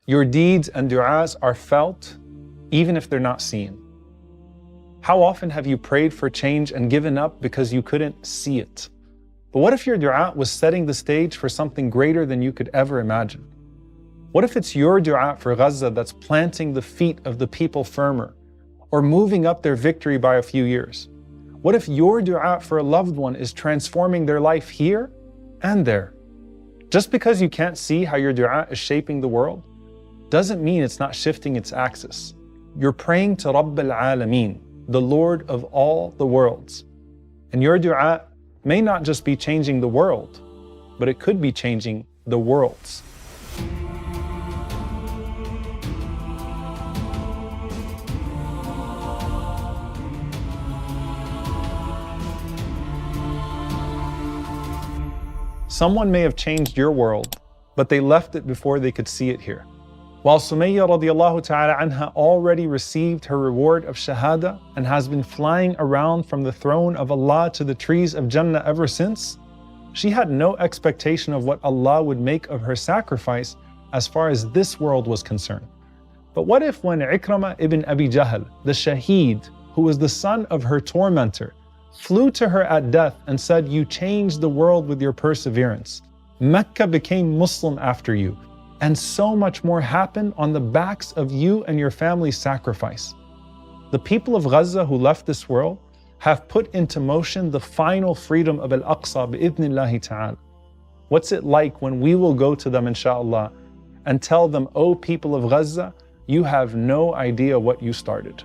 Your deeds and du'as are felt even if they're not seen. How often have you prayed for change and given up because you couldn't see it? But what if your du'a was setting the stage for something greater than you could ever imagine? What if it's your du'a for Gaza that's planting the feet of the people firmer or moving up their victory by a few years? What if your du'a for a loved one is transforming their life here and there? Just because you can't see how your du'a is shaping the world doesn't mean it's not shifting its axis. You're praying to Rabb al-Alameen, the Lord of all the worlds. And your du'a may not just be changing the world, but it could be changing the worlds. Someone may have changed your world, but they left it before they could see it here. While Sumayya radiallahu ta'ala anha already received her reward of shahada and has been flying around from the throne of Allah to the trees of Jannah ever since, she had no expectation of what Allah would make of her sacrifice as far as this world was concerned. But what if when Ikrama ibn Abi Jahl, the shaheed, who was the son of her tormentor, flew to her at death and said, "You changed the world with your perseverance. Mecca became Muslim after you, and so much more happened on the backs of you and your family's sacrifice." The people of Gaza who left this world have put into motion the final freedom of Al-Aqsa bi'idhnillahi ta'ala. What's it like when we will go to them, inshallah, and tell them, "O people of Gaza, you have no idea what you started."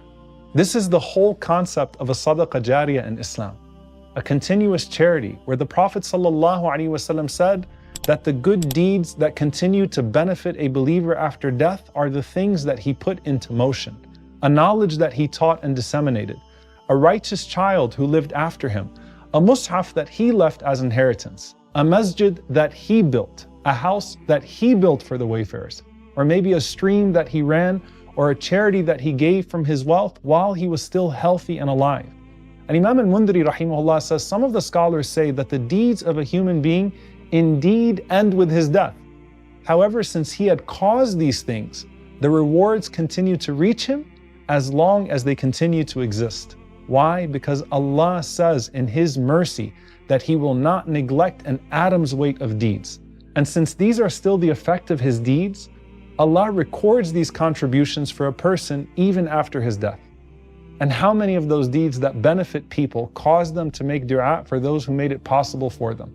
This is the whole concept of a sadaqah jariyah in Islam, a continuous charity where the Prophet ﷺ said that the good deeds that continue to benefit a believer after death are the things that he put into motion, a knowledge that he taught and disseminated, a righteous child who lived after him, a mushaf that he left as inheritance, a masjid that he built, a house that he built for the wayfarers, or maybe a stream that he ran, or a charity that he gave from his wealth while he was still healthy and alive. And Imam al-Mundiri rahimahullah says some of the scholars say that the deeds of a human being indeed end with his death. However, since he had caused these things, the rewards continue to reach him as long as they continue to exist. Why? Because Allah says in His mercy that He will not neglect an atom's weight of deeds. And since these are still the effect of His deeds, Allah records these contributions for a person even after his death. And how many of those deeds that benefit people cause them to make du'a for those who made it possible for them,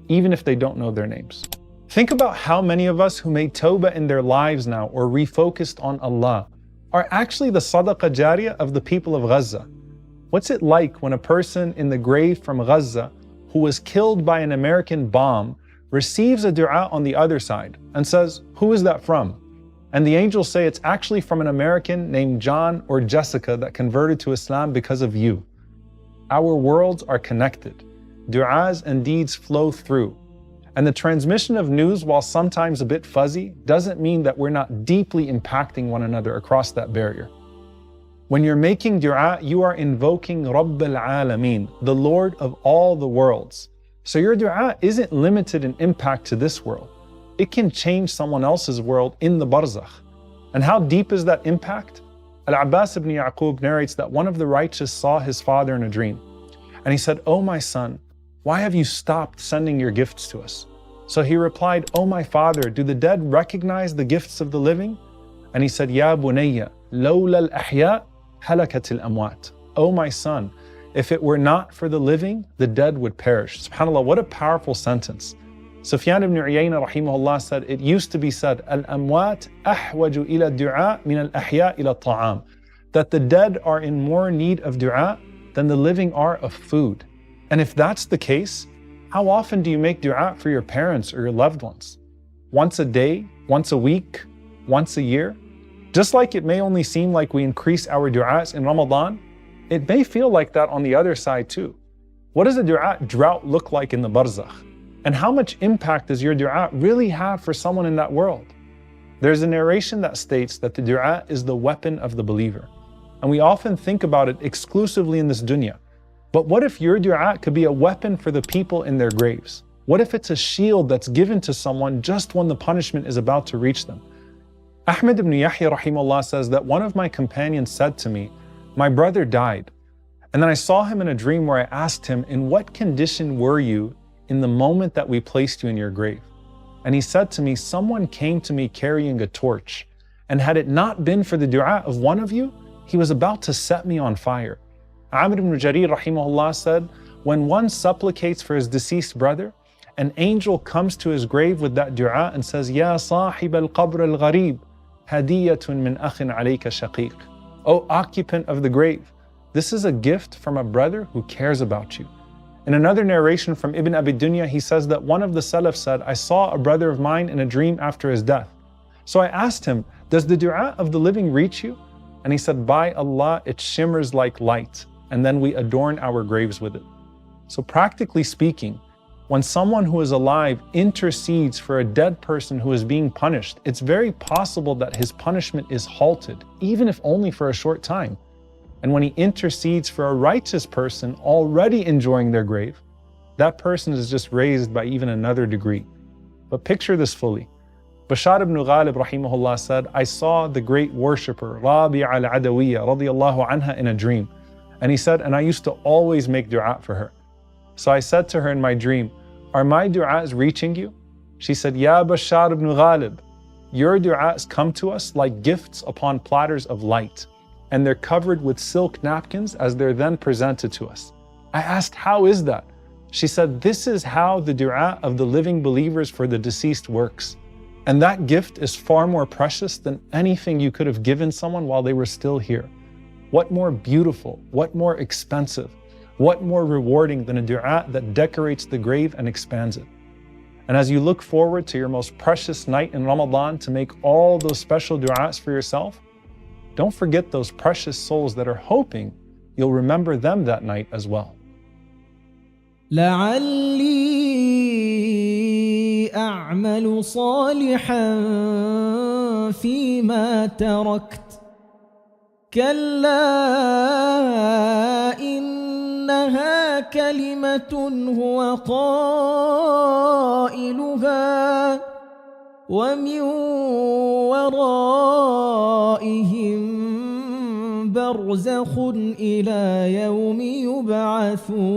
even if they don't know their names? Think about how many of us who made tawbah in their lives now or refocused on Allah are actually the sadaqah jariyah of the people of Gaza. What's it like when a person in the grave from Gaza who was killed by an American bomb receives a du'a on the other side and says, "Who is that from?" And the angels say it's actually from an American named John or Jessica that converted to Islam because of you. Our worlds are connected. Du'as and deeds flow through. And the transmission of news, while sometimes a bit fuzzy, doesn't mean that we're not deeply impacting one another across that barrier. When you're making du'a, you are invoking Rabb al-Alameen, the Lord of all the worlds. So your du'a isn't limited in impact to this world. It can change someone else's world in the Barzakh. And how deep is that impact? Al-Abbas ibn Yaqub narrates that one of the righteous saw his father in a dream. And he said, "Oh my son, why have you stopped sending your gifts to us?" So he replied, "Oh my father, do the dead recognize the gifts of the living?" And he said, "Ya bunayya, lawla al-ahya, halakat al-amwat." Oh my son, if it were not for the living, the dead would perish. SubhanAllah, what a powerful sentence. Sufyan ibn Uyayna rahimahullah said, it used to be said, "Al-amwat ahwaju ila du'a min al-ahya ila ta'am," that the dead are in more need of du'a than the living are of food. And if that's the case, how often do you make du'a for your parents or your loved ones? Once a day, once a week, once a year? Just like it may only seem like we increase our du'as in Ramadan, it may feel like that on the other side too. What does a du'a drought look like in the Barzakh? And how much impact does your du'a really have for someone in that world? There's a narration that states that the du'a is the weapon of the believer. And we often think about it exclusively in this dunya. But what if your du'a could be a weapon for the people in their graves? What if it's a shield that's given to someone just when the punishment is about to reach them? Ahmed ibn Yahya rahimahullah says that one of my companions said to me, "My brother died. And then I saw him in a dream where I asked him, 'In what condition were you in the moment that we placed you in your grave?' And he said to me, 'Someone came to me carrying a torch. And had it not been for the dua of one of you, he was about to set me on fire.'" Amr ibn Jarir rahimahullah said, when one supplicates for his deceased brother, an angel comes to his grave with that dua and says, "Ya sahib al-qabr al-gharib, hadiyatun min akhin alayka shaqiq." O occupant of the grave, this is a gift from a brother who cares about you. In another narration from Ibn Abi Dunya, he says that one of the Salaf said, "I saw a brother of mine in a dream after his death. So I asked him, 'Does the dua of the living reach you?' And he said, 'By Allah, it shimmers like light, and then we adorn our graves with it.'" So practically speaking, when someone who is alive intercedes for a dead person who is being punished, it's very possible that his punishment is halted, even if only for a short time. And when he intercedes for a righteous person already enjoying their grave, that person is just raised by even another degree. But picture this fully. Bashar ibn Ghalib rahimahullah said, "I saw the great worshipper Rabi' al-Adawiyya radiyallahu anha in a dream." And he said, "And I used to always make dua for her. So I said to her in my dream, 'Are my du'as reaching you?' She said, 'Ya Bashar ibn Ghalib, your du'as come to us like gifts upon platters of light, and they're covered with silk napkins as they're then presented to us.' I asked, 'How is that?' She said, 'This is how the du'a of the living believers for the deceased works. And that gift is far more precious than anything you could have given someone while they were still here. What more beautiful, what more expensive, what more rewarding than a du'a that decorates the grave and expands it?' And as you look forward to your most precious night in Ramadan to make all those special du'as for yourself, don't forget those precious souls that are hoping you'll remember them that night as well. لعلي أعمل صالحا فيما تركت كلا إنها كلمة هو قائلها ومن ورائهم برزخ إلى يوم يبعثون